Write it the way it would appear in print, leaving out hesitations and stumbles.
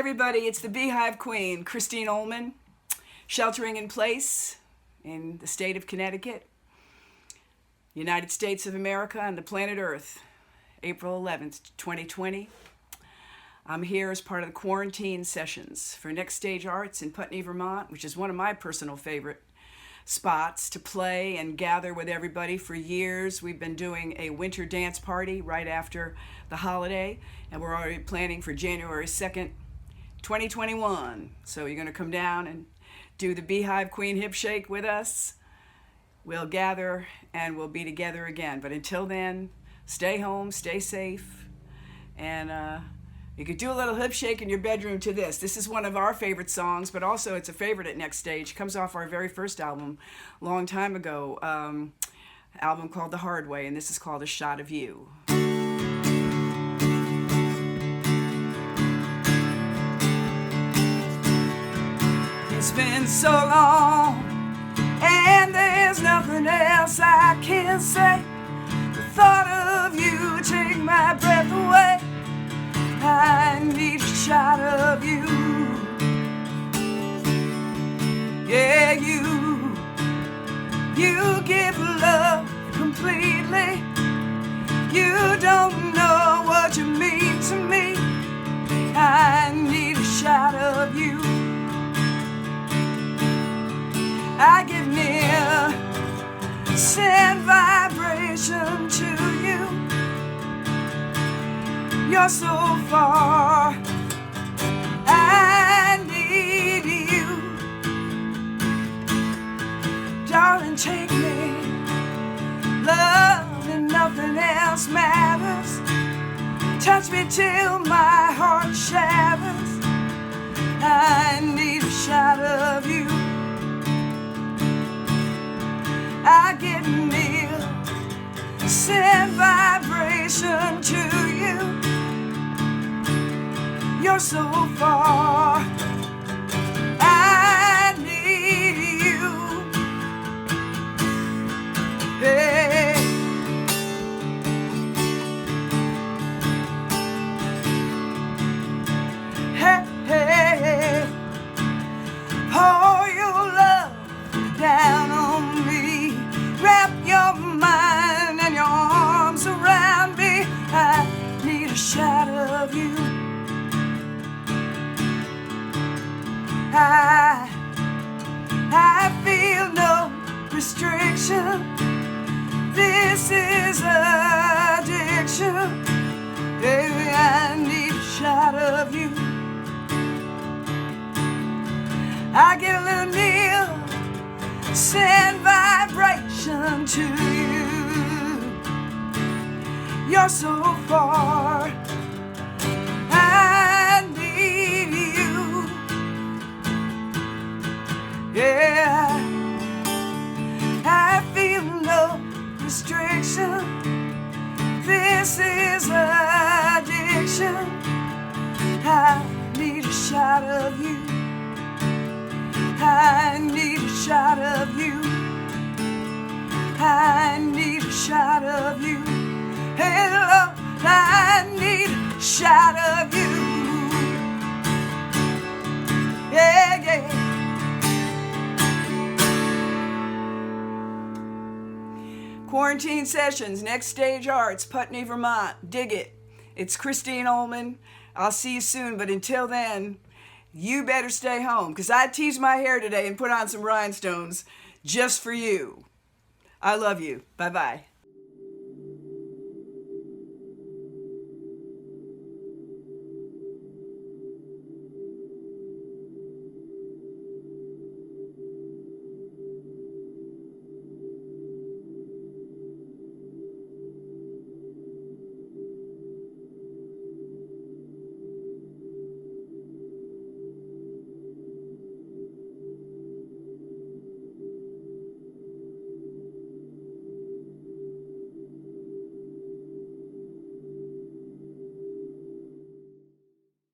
everybody, it's the Beehive Queen, Christine Ohlman, sheltering in place in the state of Connecticut, United States of America, and the planet Earth, April 11th, 2020. I'm here as part of the quarantine sessions for Next Stage Arts in Putney, Vermont, which is one of my personal favorite spots to play and gather with everybody. For years, we've been doing a winter dance party right after the holiday, and we're already planning for January 2nd, 2021. So you're going to come down and do the Beehive Queen hip shake with us. We'll gather and we'll be together again. But until then, stay home, stay safe, and you could do a little hip shake in your bedroom to this. This is one of our favorite songs, but also it's a favorite at Next Stage. It comes off our very first album a long time ago, album called The Hard Way, and this is called A Shot of You. It's been so long, and there's nothing else I can say. The thought of you take my breath away. I need a shot of you. Yeah, you give love completely. You don't know what you mean to me. I need a shot of you. I get near, send vibration to you. You're so far, I need you. Darling, take me, love and nothing else matters. Touch me till my heart shatters. I need a shot of you. I get near, send vibration to you. You're so far, I need you. Hey. Hey, hey. Pour your love down on me. Wrap your mind and your arms around me. I need a shot of you. I feel no restriction. This is addiction. Baby, I need a shot of you. I get a little near, send vibration to you. You're so far, I need you. Yeah, I feel no restriction. This is addiction. I need a shot of you. I need a shot of you. I need a shot of you. Hey, love, I need a shot of you. Yeah, yeah. Quarantine Sessions, Next Stage Arts, Putney, Vermont. Dig it. It's Christine Ohlman. I'll see you soon, but until then, you better stay home, because I teased my hair today and put on some rhinestones just for you. I love you. Bye-bye.